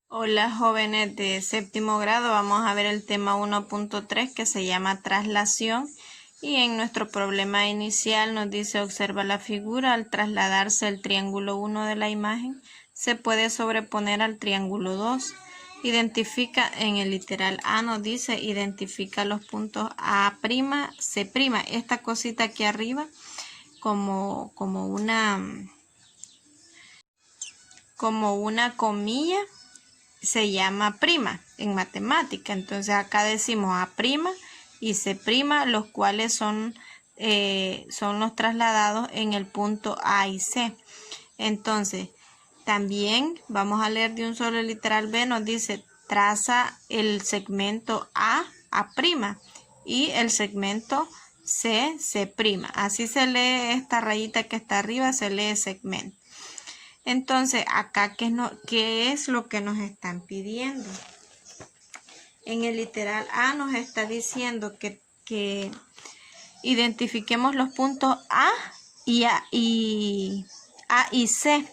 Hola jóvenes de séptimo grado, vamos a ver el tema 1.3 que se llama traslación y en nuestro problema inicial nos dice observa la figura, al trasladarse el triángulo 1 de la imagen se puede sobreponer al triángulo 2. Identifica en el literal A nos dice identifica los puntos A', C', esta cosita aquí arriba como una comilla se llama prima en matemática. Entonces acá decimos A' y C', los cuales son los trasladados en el punto A y C. Entonces también vamos a leer de un solo literal B, nos dice traza el segmento A' y el segmento C'. Así se lee esta rayita que está arriba, se lee segmento. Entonces, acá, ¿qué es lo que nos están pidiendo? En el literal A nos está diciendo que identifiquemos los puntos A y C'.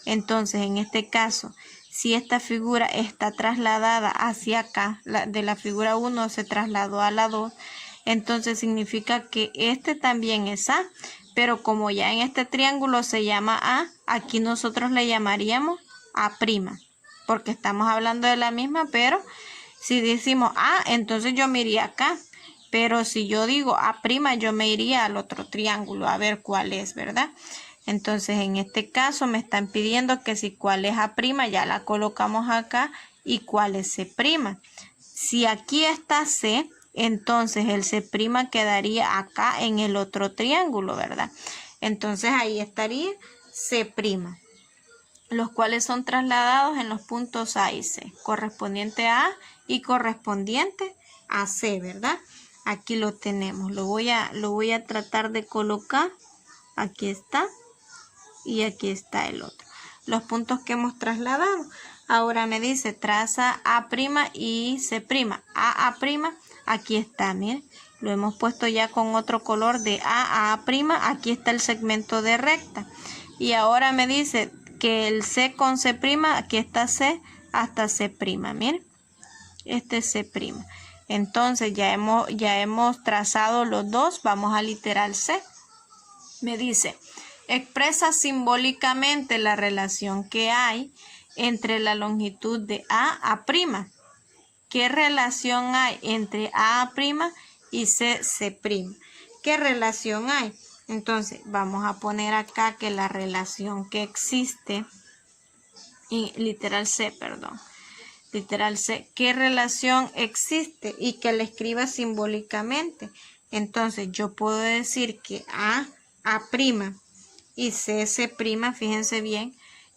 Entonces, en este caso, si esta figura está trasladada hacia acá, de la figura 1 se trasladó a la 2, entonces significa que este también es A. Pero como ya en este triángulo se llama A, aquí nosotros le llamaríamos A', porque estamos hablando de la misma, pero si decimos A, entonces yo me iría acá. Pero si yo digo A', yo me iría al otro triángulo a ver cuál es, ¿verdad? Entonces en este caso me están pidiendo que si cuál es A', ya la colocamos acá, y cuál es C'. Si aquí está C, entonces el C' quedaría acá en el otro triángulo, ¿verdad? Entonces ahí estaría C', los cuales son trasladados en los puntos A y C, correspondiente a A y correspondiente a C, ¿verdad? Aquí lo tenemos, lo voy a tratar de colocar, aquí está, y aquí está el otro. Los puntos que hemos trasladado. Ahora me dice traza A' y C'. A', aquí está, miren. Lo hemos puesto ya con otro color de A a A'. Aquí está el segmento de recta. Y ahora me dice que el C con C', aquí está C hasta C'. Miren. Este es C'. Entonces ya hemos trazado los dos. Vamos al literal C. Me dice, expresa simbólicamente la relación que hay entre la longitud de A'. ¿Qué relación hay entre A' y C'? ¿Qué relación hay? Entonces, vamos a poner acá que la relación que existe, literal C, ¿qué relación existe? Y que la escriba simbólicamente. Entonces, yo puedo decir que A' y C', fíjense bien,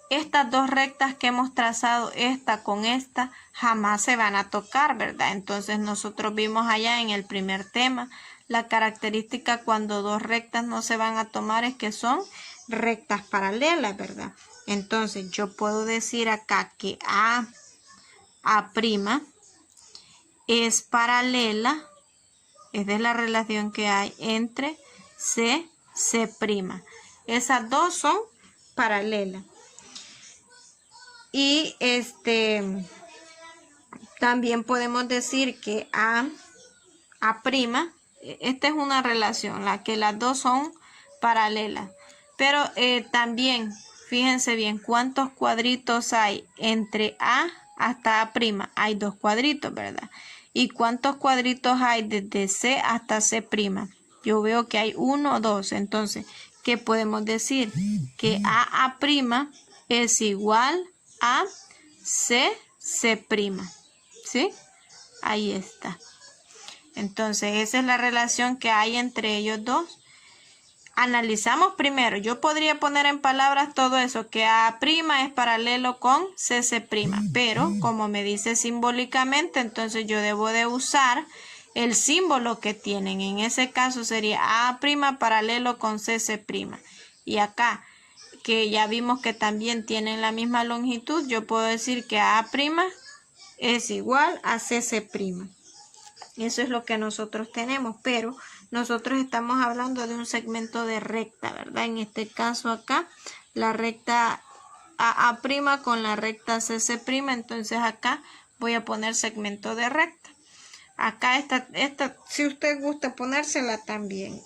estas dos rectas que hemos trazado, esta con esta, jamás se van a tocar, ¿verdad? Entonces nosotros vimos allá en el primer tema, la característica cuando dos rectas no se van a tomar es que son rectas paralelas, ¿verdad? Entonces yo puedo decir acá que A' es paralela, es de la relación que hay entre C'. Esas dos son paralelas. Y también podemos decir que A', esta es una relación, la que las dos son paralelas. Pero también, fíjense bien, ¿cuántos cuadritos hay entre A hasta A'? Hay dos cuadritos, ¿verdad? ¿Y cuántos cuadritos hay desde C hasta C'? Yo veo que hay 1, 2. Entonces, ¿qué podemos decir? Que A' es igual a C'. ¿Sí? Ahí está. Entonces, esa es la relación que hay entre ellos dos. Analizamos primero. Yo podría poner en palabras todo eso, que A' es paralelo con C', pero como me dice simbólicamente, entonces yo debo de usar el símbolo que tienen. En ese caso sería A' paralelo con C'. Y acá, que ya vimos que también tienen la misma longitud, yo puedo decir que A' es igual a C'. Eso es lo que nosotros tenemos, pero nosotros estamos hablando de un segmento de recta, ¿verdad? En este caso acá, la recta AA' con la recta CC', entonces acá voy a poner segmento de recta. Acá esta si usted gusta ponérsela también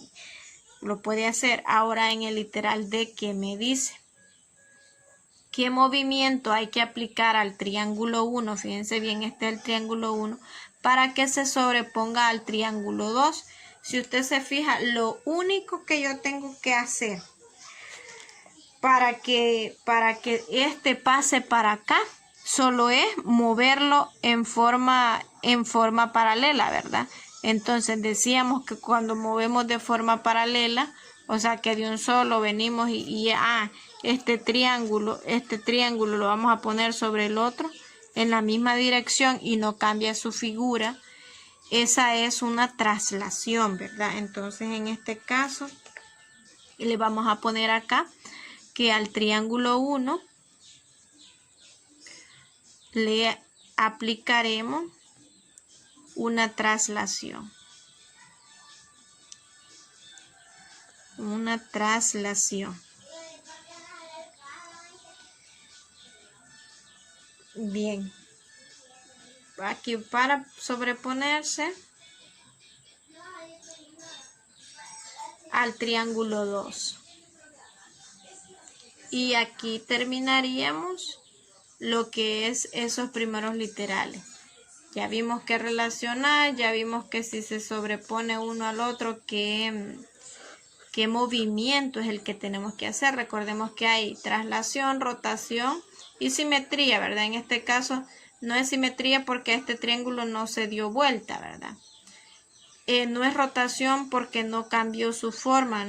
lo puede hacer. Ahora en el literal D, ¿qué me dice? ¿Qué movimiento hay que aplicar al triángulo 1? Fíjense bien, este es el triángulo 1, para que se sobreponga al triángulo 2. Si usted se fija, lo único que yo tengo que hacer para que este pase para acá, solo es moverlo en forma paralela, ¿verdad? Entonces decíamos que cuando movemos de forma paralela, o sea que de un solo venimos este triángulo lo vamos a poner sobre el otro en la misma dirección y no cambia su figura. Esa es una traslación, ¿verdad? Entonces en este caso le vamos a poner acá que al triángulo 1 le aplicaremos una traslación. Una traslación. Bien. Aquí para sobreponerse al triángulo 2. Y aquí terminaríamos lo que es esos primeros literales. Ya vimos que relacionar, ya vimos que si se sobrepone uno al otro, qué movimiento es el que tenemos que hacer. Recordemos que hay traslación, rotación y simetría, ¿verdad? En este caso no es simetría porque este triángulo no se dio vuelta, ¿verdad? No es rotación porque no cambió su forma,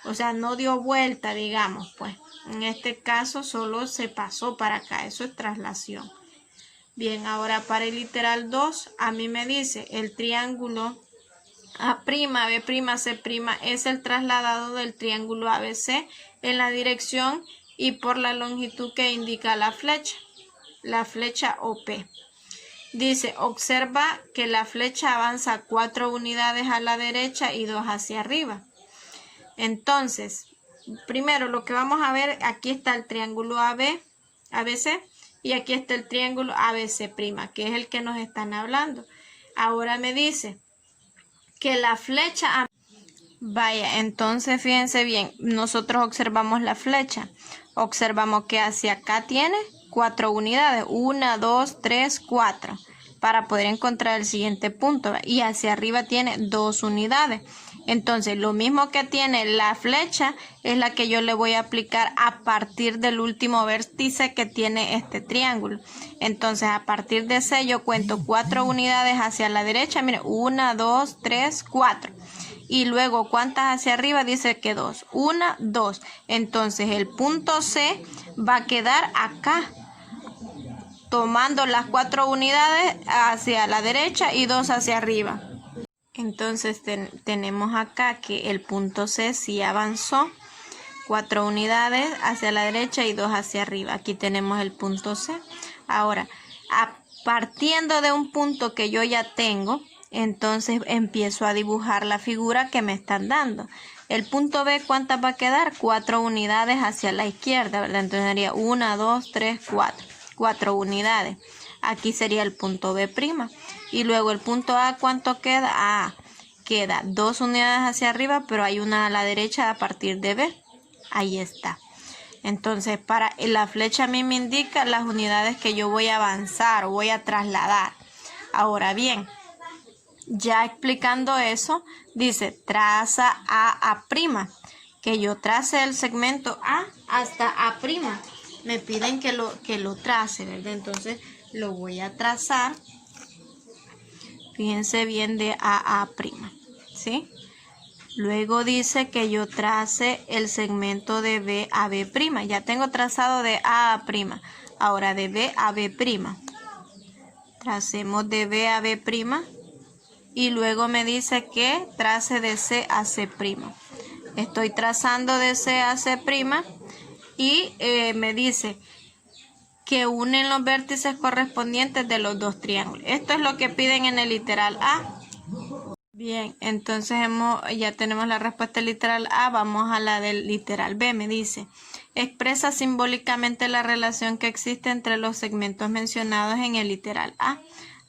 o sea, no dio vuelta, digamos, pues. En este caso solo se pasó para acá, eso es traslación. Bien, ahora para el literal 2, a mí me dice el triángulo A', B', C' es el trasladado del triángulo ABC en la dirección y por la longitud que indica la flecha OP. Dice, observa que la flecha avanza 4 unidades a la derecha y 2 hacia arriba. Entonces, primero lo que vamos a ver, aquí está el triángulo ABC y aquí está el triángulo ABC', que es el que nos están hablando. Ahora me dice que la flecha... Vaya, entonces fíjense bien, nosotros observamos la flecha. Observamos que hacia acá tiene 4 unidades, 1, 2, 3, 4, para poder encontrar el siguiente punto. Y hacia arriba tiene 2 unidades. Entonces, lo mismo que tiene la flecha es la que yo le voy a aplicar a partir del último vértice que tiene este triángulo. Entonces, a partir de ese yo cuento 4 unidades hacia la derecha. Mire, 1, 2, 3, 4. Y luego, ¿cuántas hacia arriba? Dice que 2. 1, 2. Entonces, el punto C va a quedar acá, tomando las 4 unidades hacia la derecha y 2 hacia arriba. Entonces, tenemos acá que el punto C sí avanzó. 4 unidades hacia la derecha y 2 hacia arriba. Aquí tenemos el punto C. Ahora, partiendo de un punto que yo ya tengo, entonces empiezo a dibujar la figura que me están dando. El punto B, ¿cuántas va a quedar? 4 unidades hacia la izquierda, ¿verdad? Entonces sería 1, 2, 3, 4. 4 unidades. Aquí sería el punto B'. Y luego el punto A, ¿cuánto queda? Queda 2 unidades hacia arriba, pero hay una a la derecha a partir de B. Ahí está. Entonces, para la flecha a mí me indica las unidades que yo voy a avanzar o voy a trasladar. Ahora bien, ya explicando eso, dice traza a', que yo trace el segmento A hasta A'. Me piden que lo trace, ¿verdad? Entonces lo voy a trazar. Fíjense bien de A', ¿sí? Luego dice que yo trace el segmento de B a B'. Ya tengo trazado de A'. Ahora de B a B'. Tracemos de B a B'. Y luego me dice que trace de C a C'. Estoy trazando de C a C'. Y me dice que unen los vértices correspondientes de los dos triángulos. Esto es lo que piden en el literal A. Bien, entonces ya tenemos la respuesta del literal A. Vamos a la del literal B. Me dice expresa simbólicamente la relación que existe entre los segmentos mencionados en el literal A.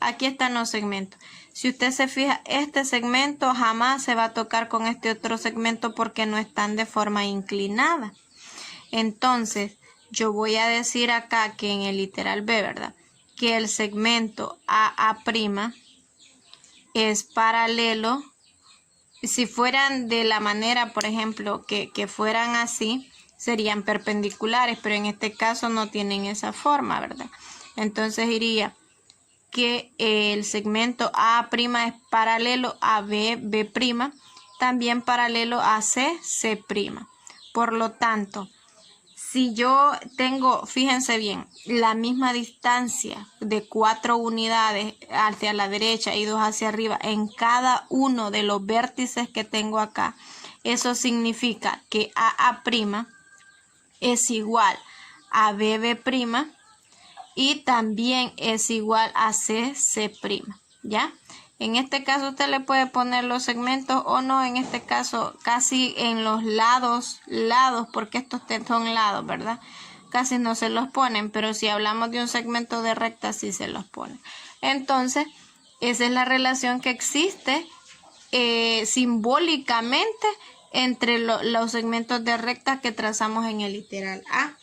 Aquí están los segmentos. Si usted se fija, este segmento jamás se va a tocar con este otro segmento porque no están de forma inclinada. Entonces, yo voy a decir acá que en el literal B, ¿verdad? Que el segmento AA' es paralelo. Si fueran de la manera, por ejemplo, que fueran así, serían perpendiculares, pero en este caso no tienen esa forma, ¿verdad? Entonces diría que el segmento A' es paralelo a B', también paralelo a C'. Por lo tanto, si yo tengo, fíjense bien, la misma distancia de 4 unidades hacia la derecha y 2 hacia arriba en cada uno de los vértices que tengo acá, eso significa que AA' es igual a BB' y también es igual a C', ¿ya? En este caso usted le puede poner los segmentos o no, en este caso casi en los lados, porque estos son lados, ¿verdad? Casi no se los ponen, pero si hablamos de un segmento de recta sí se los ponen. Entonces, esa es la relación que existe simbólicamente entre los segmentos de recta que trazamos en el literal A.